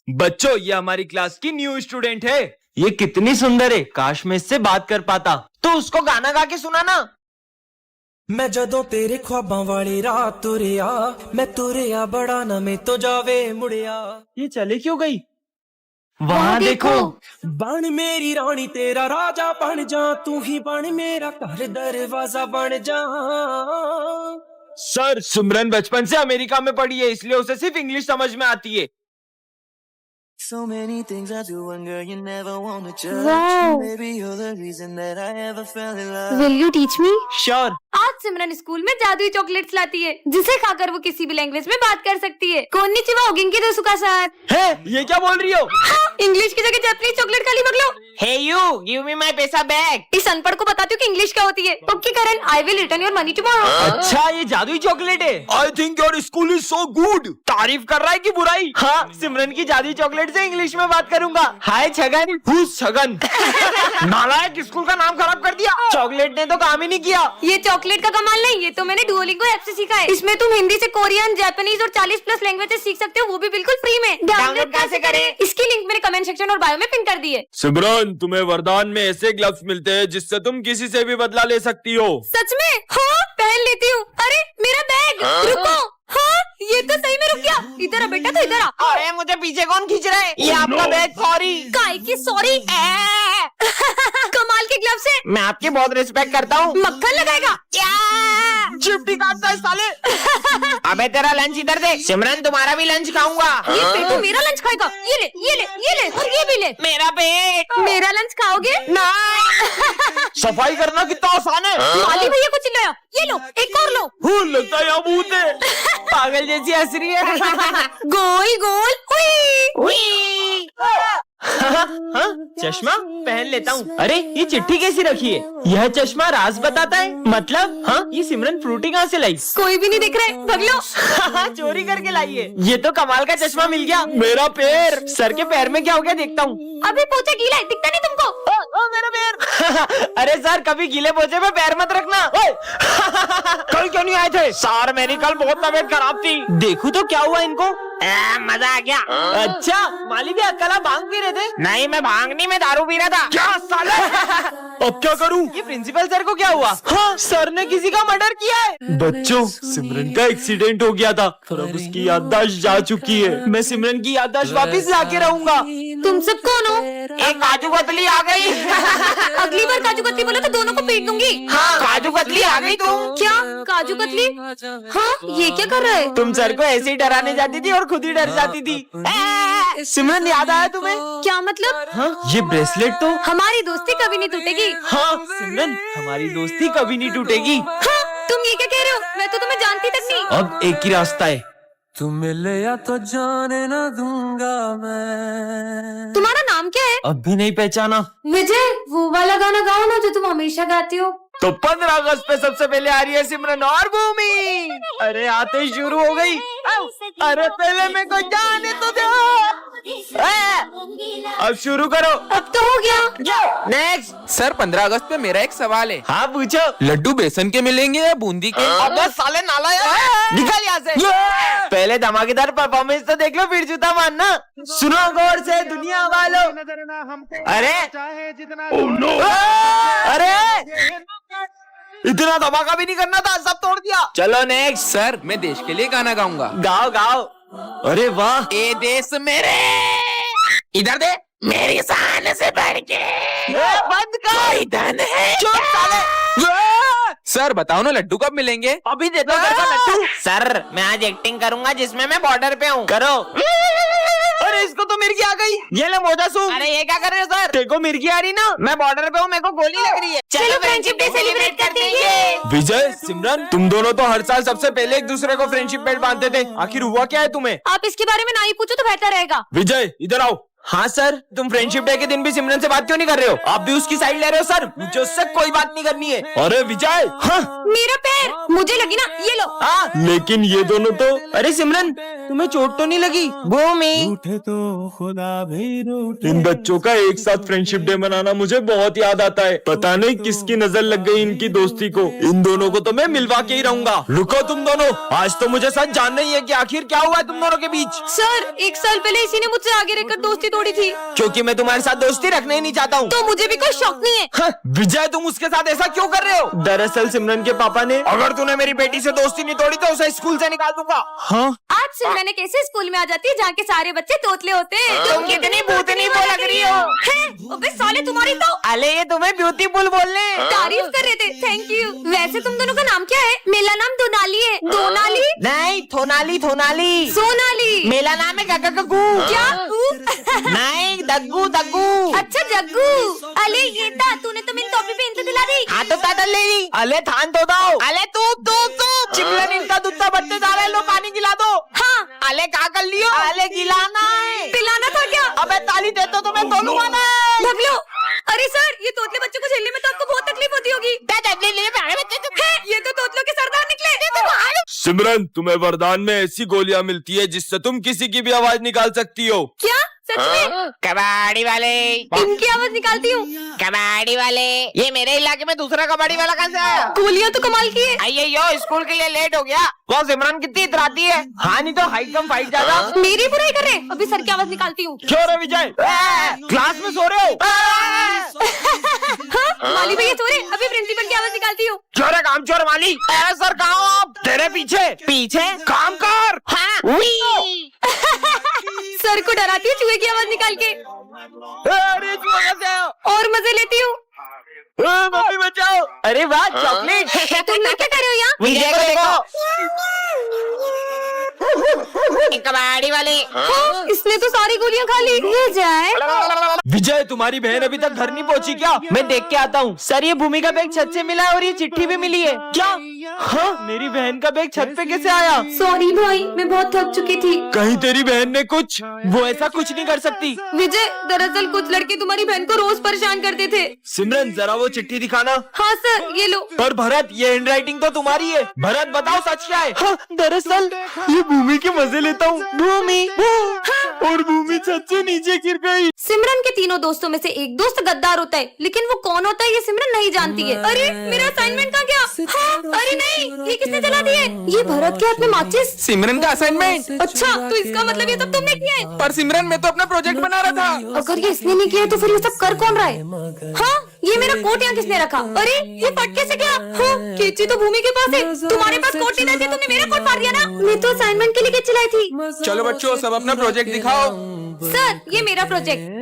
बच्चों, ये हमारी क्लास की न्यू स्टूडेंट है। ये कितनी सुंदर है, काश मैं इससे बात कर पाता। तो उसको गाना गा के सुनाना। मैं जदों तेरे ख्वाबां वाली रात तुरिया, मैं तुरिया बड़ा ना मैं तो जावे मुड़िया। ये चले क्यों गई? वहाँ देखो। बन मेरी रानी तेरा राजा बन जा, तू ही बन मेरा घर दरवाजा बन जा। सर, सिमरन बचपन से अमेरिका में पढ़ी है, इसलिए उसे सिर्फ इंग्लिश समझ में आती है। So many things I do and girl you never wanna judge. Wow. Maybe you're the reason that I ever fell in love. Will you teach me? Sure. आज सिमरन स्कूल में जादुई चॉकलेट्स लाती है, जिसे खाकर वो किसी भी लैंग्वेज में बात कर सकती है। कोन्निचिवा ओगिंकी दोसुका सर। है, ये क्या बोल रही हो? इंग्लिश की जगह जापानीज चॉकलेट खाली बगलो। Hey you, give me my पैसा back। इस अनपढ़ को बताती हूँ कि इंग्लिश क्या होती है। Okay Karan, I will return your money tomorrow. अच्छा, ये जादुई चॉकलेट है। I think your school is so good. तारीफ कर रहा है कि बुराई? हाँ, सिमरन की जादुई चॉकलेट से इंग्लिश में बात करूंगा। हाय छगन। Who's छगन? नालायक, स्कूल का नाम खराब कर दिया। चॉकलेट ने तो काम ही नहीं किया। ये चॉकलेट का कमाल नहीं, ये तो मैंने डुओलिंगो ऐप से सीखा है। इसमें तुम हिंदी से कोरियन, जापानीज और 40+ लैंग्वेजेस सीख सकते हो, वो भी बिल्कुल फ्री में। डाउनलोड कैसे करें? इसकी लिंक मैंने कमेंट सेक्शन और बायो में पिन कर दी है। सिमरन, तुम्हें वरदान में ऐसे ग्लव्स मिलते हैं जिससे तुम किसी से भी बदला ले सकती हो। सच में? हाँ, पहन लेती हूँ। अरे मेरा बैग, रुको। हाँ, ये तो सही में रुक गया। इधर आ बेटा, तो इधर आ। अरे मुझे पीछे कौन खींच रहा है? ये आपका बैग। सॉरी। काय की सॉरी? कमाल के ग्लव्स है। मैं आपकी बहुत रिस्पेक्ट करता हूँ। मक्खन लगाएगा क्या? चिपटी काटता है साले। अबे तेरा लंच इधर दे। सिमरन, तुम्हारा भी लंच खाऊंगा। ये पेटू मेरा लंच खाएगा। ये ले, ये ले, ये ले, और ये भी ले। मेरा पेट। मेरा लंच खाओगे? ना। सफाई करना कितना आसान है। माली भैया को चिल्लाया। ये लो, एक और लो। लगता है यहाँ भूत है। पागल जैसी हंस रही है। गोल गोल हुई। हाँ, चश्मा पहन लेता हूँ। अरे, ये चिट्ठी कैसी रखी है? यह चश्मा राज बताता है। मतलब? हाँ, ये सिमरन फ्रूटी कहाँ से लाई? कोई भी नहीं दिख रहा है, भाग लो। चोरी करके लाई है। ये तो कमाल का चश्मा मिल गया। मेरा पैर। सर के पैर में क्या हो गया, देखता हूँ। अभी पोछा गीला है, दिखता नहीं तुमको? मेरा पैर। अरे सर, कभी गीले पोछे पे पैर मत रखना। कल क्यों नहीं आए थे? सर, मेरी कल बहुत तबीयत खराब थी। देखूं तो क्या हुआ इनको? मजा आ गया। अच्छा, माली भी कल आप भांग पी रहे थे? नहीं, मैं भांग नहीं, मैं दारू पी रहा था। क्या साले? अब क्या करूं? ये प्रिंसिपल सर को क्या हुआ? हाँ, सर ने किसी का मर्डर किया है। बच्चों, सिमरन का एक्सीडेंट हो गया था और अब उसकी याददाश्त जा चुकी है। मैं सिमरन की याददाश्त वापस लाके रहूंगा। तुम सब कौन हो? एक काजू कतली आ गई। अगली बार काजू कतली बोलो तो दोनों को पीट दूंगी। हाँ, काजू कतली आ गई तुम। क्या काजू कतली? हाँ, ये क्या कर रहा है? तुम सर को ऐसे ही डराने जाती थी और खुद ही डर जाती थी। सिमरन, याद आया तुम्हें? क्या मतलब? हाँ, ये ब्रेसलेट तो। हमारी दोस्ती कभी नहीं टूटेगी। हाँ सिमरन, हमारी दोस्ती कभी नहीं टूटेगी। हाँ, तुम ये क्या कह रहे हो? मैं तो तुम्हें जानती तक नहीं। अब एक ही रास्ता है। तू मिले या तो जाने ना दूंगा मैं। तुम्हारा नाम क्या है? अब भी नहीं पहचाना? विजय, वो वाला गाना गाओ ना जो तुम हमेशा गाती हो। तो 15 अगस्त पे सबसे पहले आ रही है सिमरन और भूमि। अरे आते ही शुरू हो गई। अरे पहले मेरे को जाने तो दो। अब शुरू करो। अब तो हो गया। नेक्स्ट। सर, 15 अगस्त पे मेरा एक सवाल है। हाँ, पूछो। लड्डू बेसन के मिलेंगे या बूंदी के? अबे साले नालायक, निकल यहाँ से। पहले धमाकेदार परफॉर्मेंस तो देख लो, फिर जूता मारना। सुनो गौर से दुनिया वालों। अरे अरे, इतना धमाका भी नहीं करना था, सब तोड़ दिया। चलो नेक्स्ट। सर, मैं देश के लिए गाना गाऊंगा। गाओ गाओ। अरे वाह। ए देश मेरे, इधर दे। मेरी शान से बढ़ के बंद कर। धन है। चुप साले। सर, बताओ ना लड्डू कब मिलेंगे? अभी देता हूँ तेरे को लड्डू। सर, मैं आज एक्टिंग करूंगा जिसमें मैं बॉर्डर पे हूँ। करो। अरे इसको तो मिर्गी आ गई। ये ले मोजा सूप। अरे ये क्या कर रहे हो सर? तेरे को मिर्गी आ रही ना? मैं बॉर्डर पे हूँ, मेरे को गोली लग रही है। चलो फ्रेंडशिप डे सेलिब्रेट करते हैं। विजय, सिमरन, तुम दोनों तो हर साल सबसे पहले एक दूसरे को फ्रेंडशिप बेल्ट बांधते थे। आखिर हुआ क्या है तुम्हें? आप इसके बारे में ना ही पूछो तो बेहतर रहेगा। विजय, इधर आओ। हाँ सर, तुम फ्रेंडशिप डे के दिन भी सिमरन से बात क्यों नहीं कर रहे हो? आप भी उसकी साइड ले रहे हो सर? मुझे उससे कोई बात नहीं करनी है। अरे विजय, हाँ मेरा पैर, मुझे लगी ना, ये लो। हाँ, लेकिन ये दोनों तो। अरे सिमरन, तुम्हें चोट तो नहीं लगी? भूमि, इन बच्चों का एक साथ फ्रेंडशिप डे मनाना मुझे बहुत याद आता है। पता नहीं किसकी नजर लग गई इनकी दोस्ती को। इन दोनों को तो मैं मिलवा के ही रहूंगा। रुको तुम दोनों, आज तो मुझे सच जानना ही है कि आखिर क्या हुआ है तुम दोनों के बीच। सर, 1 साल पहले इसी ने मुझसे आगे रहकर दोस्ती तोड़ी थी। क्योंकि मैं तुम्हारे साथ दोस्ती रखना ही नहीं चाहता हूँ। तो मुझे भी कोई शौक नहीं है। हाँ, विजय तुम उसके साथ ऐसा क्यों कर रहे हो? दरअसल सिमरन के पापा ने, अगर तूने मेरी बेटी से दोस्ती नहीं तोड़ी तो उसे स्कूल से निकाल दूंगा। हाँ, आज से मैंने कैसे स्कूल में आ जाती है जहाँ के सारे बच्चे तोतले होते हैं। तुम कितनी भूतनी वो लग रही हो। अबे साले, तुम्हारी तो अले ये तुम्हें ब्यूटीफुल बोलने। तारीफ कर रहे थे, थैंक यू। वैसे तुम दोनों का नाम क्या है? मेरा नाम दोनाली है। दोनाली नहीं, थोनाली थोनाली। सोनाली। मेरा नाम है गग्गू। क्या? नहीं, दग्गू दग्गू। अच्छा जग्गू। अले ये था, तूने तो मेरी टोपी पे इंत दिला दी। हाँ तो तातल ले ली। अले थान तो दाओ। अले तू चिमलन इनका दूधा बढ़ते जा रहे, लो पानी गिला दो। हाँ, अले कहा कर लियो? अले गिलाना है। पिलाना था क्या? अबे ताली दे तो मैं तोलूंगा ना। भाग लो। अरे सर, ये तोतले बच्चों को झेलने में तो आपको बहुत तकलीफ होती होगी। ये तो तोतलों के सरदार निकले। सिमरन, तुम्हें वरदान में ऐसी गोलियां मिलती है जिससे तुम किसी की भी आवाज निकाल सकती हो। क्या सच में? कबाड़ी वाले, इनकी आवाज निकालती हूँ। कबाड़ी वाले। ये मेरे इलाके में दूसरा कबाड़ी वाला कहाँ से आया? गोलियां तो कमाल की है। आइए यो, स्कूल के लिए लेट हो गया। वो सिमरन कितनी इतराती है। हाँ नहीं तो हाइट कम फाइट ज्यादा। मेरी बुराई कर रहे, अभी सर की आवाज निकालती हूँ। क्यों रे विजय, क्लास में सो रहे हो? हाँ, माली भैया सो रहे, अभी प्रिंसिपल की आवाज निकालती हूँ। क्यों रे कामचोर माली? सर कहाँ हो आप? तेरे पीछे पीछे काम कर। हाँ, सर को डराती है चूहे की आवाज निकाल के, अरे तू कैसे हो? और मजे लेती हूँ। मम्मी बचाओ। अरे वाह, चॉकलेट। तुम लोग क्या कर रहे हो यहाँ? विजय को देखो। कबाड़ी वाले। हाँ, इसने तो सारी गोलियां खा ली। ये जाए। विजय, तुम्हारी बहन अभी तक घर नहीं पहुंची क्या? मैं देख के आता हूँ। सर, ये भूमि का बैग छत से मिला है और ये चिट्ठी भी मिली है। क्या? हाँ, मेरी बहन का बैग छत पे कैसे आया? सॉरी भाई, मैं बहुत थक चुकी थी। कहीं तेरी बहन ने कुछ? वो ऐसा कुछ नहीं कर सकती। विजय, दरअसल कुछ लड़के तुम्हारी बहन को रोज परेशान करते थे। सिमरन, जरा वो चिट्ठी दिखाना। हाँ सर, ये लो। पर भरत, ये हैंडराइटिंग तो तुम्हारी है। भरत बताओ सच क्या है? हाँ, दरअसल ये भूमि के मजे लेता हूँ। भूमि, और भूमि छत से नीचे गिर गई। सिमरन के तीनों दोस्तों में से एक दोस्त गद्दार होता है, लेकिन वो कौन होता है ये सिमरन नहीं जानती है। अरे मेरा असाइनमेंट कहाँ गया? हाँ, अरे नहीं, ये किसने जला दिए? ये भरत के हाथ में माचिस। सिमरन का असाइनमेंट। अच्छा, तो इसका मतलब ये सब तुमने किया है? पर सिमरन, मैं तो अपना प्रोजेक्ट बना रहा था। अगर ये इसने नहीं किया तो फिर ये सब कर कौन रहा है? हाँ, ये मेरा कोट यहाँ किसने रखा? अरे ये फट कैसे गया? हाँ, केची तो भूमि के पास है। तुम्हारे पास कोट नहीं थी, तुमने मेरा कोट फाड़ दिया ना। मैं तो असाइनमेंट के लिए केची लाई थी। चलो बच्चों, सब अपना प्रोजेक्ट दिखाओ। सर, ये मेरा प्रोजेक्ट।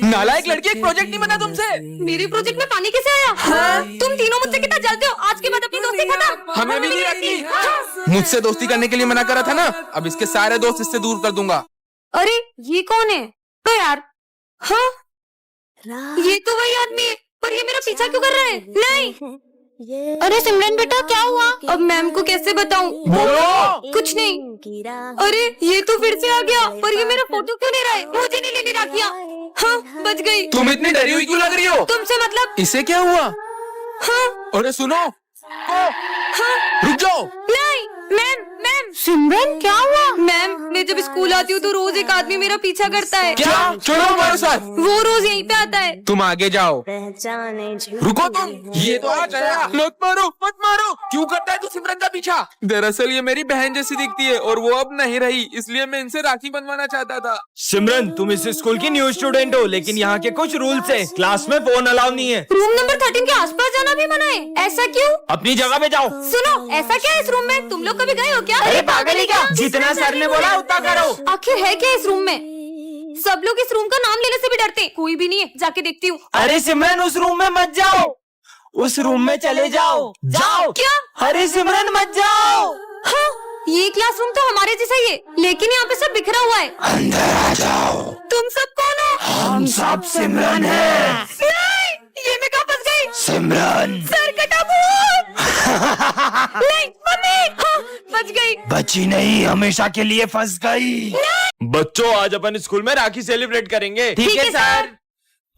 नालायक लड़की, एक प्रोजेक्ट नहीं बना तुमसे। मेरे प्रोजेक्ट में पानी कैसे आया? हाँ? तुम तीनों मुझसे कितना जलते हो? आज के बाद अपनी दोस्ती खत्म। हमें भी नहीं रखी। मुझसे दोस्ती करने के लिए मना करा था ना, अब इसके सारे दोस्त इससे दूर कर दूंगा। अरे ये कौन है? तो यार, हाँ, ये तो वही आदमी है, पर ये मेरा पीछा क्यों कर रहा है? नहीं। अरे सिमरन बेटा, क्या हुआ? अब मैम को कैसे बताऊं? बोलो। कुछ नहीं। अरे ये तो फिर से आ गया, पर ये मेरा फोटो क्यों ले रहा है? मुझे नहीं लेने राखिया। हाँ, बच गई। तुम इतनी डरी हुई क्यों लग रही हो? तुमसे मतलब? इसे क्या हुआ? हाँ, अरे सुनो, हाँ, रुक जाओ। नहीं मैम, मैम। सिमरन क्या हुआ? मैम, मैं जब स्कूल आती हूँ तो रोज एक आदमी मेरा पीछा करता है। क्या? चलो हमारे साथ। वो रोज यहीं पे आता है। तुम आगे जाओ। रुको तुम, ये तो आ जाएगा। मत मारो, मत मारो। क्यों करता है तू सिमरन का पीछा? दरअसल ये मेरी बहन जैसी दिखती है और वो अब नहीं रही, इसलिए मैं इनसे राखी बंधवाना चाहता था। सिमरन, तुम इस स्कूल की न्यू स्टूडेंट हो, लेकिन यहाँ के कुछ रूल्स हैं। क्लास में फोन अलाउ नहीं है। रूम नंबर 13 के आसपास जाना भी मना है। ऐसा क्यों? अपनी जगह पे जाओ। सुनो, ऐसा क्या है इस रूम में? तुम लोग कभी गए हो क्या? अरे पागल है क्या? जितना सर ने बोला उतना करो। आखिर है क्या इस रूम में? सब लोग इस रूम का नाम लेने से भी डरते हैं। कोई भी नहीं है, जाके देखती हूँ। अरे सिमरन, उस रूम में मत जाओ, उस रूम में चले जाओ। जाओ। क्या? अरे सिमरन मत जाओ। हाँ, ये क्लासरूम तो हमारे जैसा ही है, लेकिन यहाँ पे सब बिखरा हुआ है। अंदर आ जाओ। तुम सब कौन हो? हम सब सिमरन हैं। नहीं, ये मैं कहाँ फंस गई? सिमरन। सर कटा भूत। नहीं मम्मी। हाँ, बच गई। बची नहीं, हमेशा के लिए फंस गई। बच्चों, आज अपन स्कूल में राखी सेलिब्रेट करेंगे। ठीक है सर।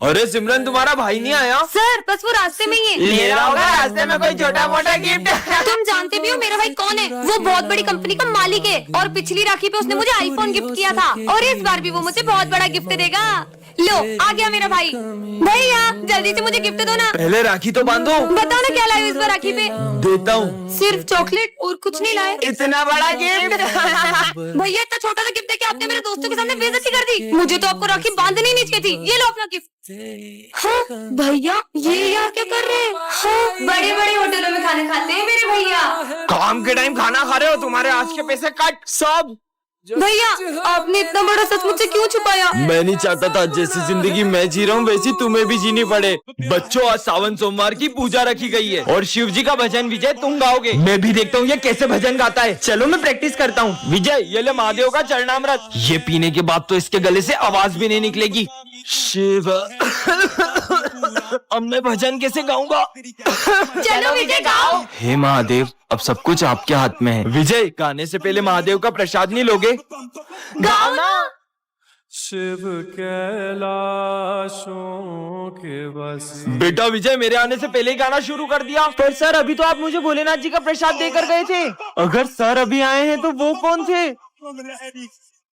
अरे सिमरन, तुम्हारा भाई नहीं आया? सर बस वो रास्ते में ही है। ले रहा होगा रास्ते में कोई छोटा मोटा गिफ्ट। तुम जानते भी हो मेरा भाई कौन है? वो बहुत बड़ी कंपनी का मालिक है और पिछली राखी पे उसने मुझे आईफोन गिफ्ट किया था और इस बार भी वो मुझे बहुत बड़ा गिफ्ट देगा। लो आ गया मेरा भाई। भैया जल्दी से मुझे गिफ्ट दो ना। पहले राखी तो बांधो। बताओ ना क्या लाए हो इस बार राखी पे? देता हूँ। सिर्फ चॉकलेट और कुछ नहीं लाए? इतना बड़ा गिफ्ट। भैया इतना छोटा सा गिफ्ट देके आपने मेरे दोस्तों के सामने बेइज्जती कर दी। मुझे तो आपको राखी बांधनी नहीं चाहिए थी। ये लो अपना गिफ्ट। हाँ, भैया ये यहाँ क्या कर रहे हैं? हाँ, बड़े बड़े होटलों में खाना खाते हैं मेरे भैया। काम के टाइम खाना खा रहे हो, तुम्हारे आज के पैसे कट सब। भैया आपने इतना बड़ा सच मुझसे क्यों छुपाया? मैं नहीं चाहता था जैसी जिंदगी मैं जी रहा हूँ वैसी तुम्हें भी जीनी पड़े। बच्चों, आज सावन सोमवार की पूजा रखी गई है और शिव जी का भजन विजय तुम गाओगे। मैं भी देखता हूँ ये कैसे भजन गाता है। चलो मैं प्रैक्टिस करता हूँ। विजय, ये ले महादेव का चरणामृत। ये पीने के बाद तो इसके गले से आवाज भी नहीं निकलेगी। शिव अब मैं भजन कैसे गाऊंगा? चलो विजय गाओ। हे महादेव, अब सब कुछ आपके हाथ में है। विजय, गाने से पहले महादेव का प्रसाद नहीं लोगे? गाओ ना। शिव कैलाशों के बस। बेटा विजय, मेरे आने से पहले ही गाना शुरू कर दिया। पर सर अभी तो आप मुझे भोलेनाथ जी का प्रसाद देकर गए थे। अगर सर अभी आए हैं तो वो कौन थे?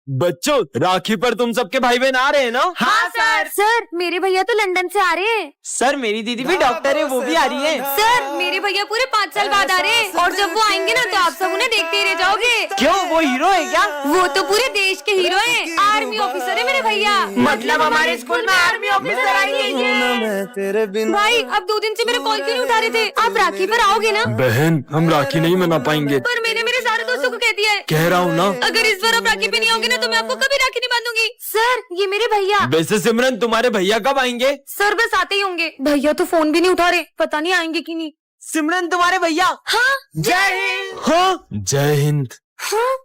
बच्चों, राखी पर तुम सबके भाई बहन आ रहे हैं ना? हाँ सर। सर मेरे भैया तो लंदन से आ रहे हैं। सर मेरी दीदी भी डॉक्टर है, वो भी आ रही है। सर मेरे भैया पूरे 5 साल बाद आ रहे हैं और जब वो आएंगे ना तो आप सब उन्हें देखते ही रह जाओगे। क्यों, वो हीरो है क्या? वो तो पूरे देश के हीरो हैं। आर्मी ऑफिसर है मेरे भैया। मतलब हमारे स्कूल में आर्मी ऑफिसर आएंगे। मैं तेरे बिन भाई अब 2 दिन से मेरे कॉल क्यों नहीं उठा रहे थे? आप राखी पर आओगे ना? बहन, हम राखी नहीं मना पाएंगे। पर मैंने मेरे सारे दोस्तों को कह दिया है। कह रहा हूँ ना। अगर इस बार आप राखी पे नहीं आओगे ना तो मैं आपको कभी राखी नहीं बांधूंगी। सर ये मेरे भैया। वैसे सिमरन, तुम्हारे भैया कब आएंगे? सर बस आते ही होंगे। भैया तो फोन भी नहीं उठा रहे, पता नहीं आएंगे कि नहीं। सिमरन तुम्हारे भैया। हाँ जय हिंद। हाँ, जय हिंद। हाँ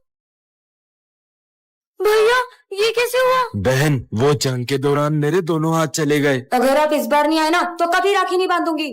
भैया ये कैसे हुआ? बहन, वो जंग के दौरान मेरे दोनों हाथ चले गए। अगर आप इस बार नहीं आए ना तो कभी राखी नहीं बांधूंगी।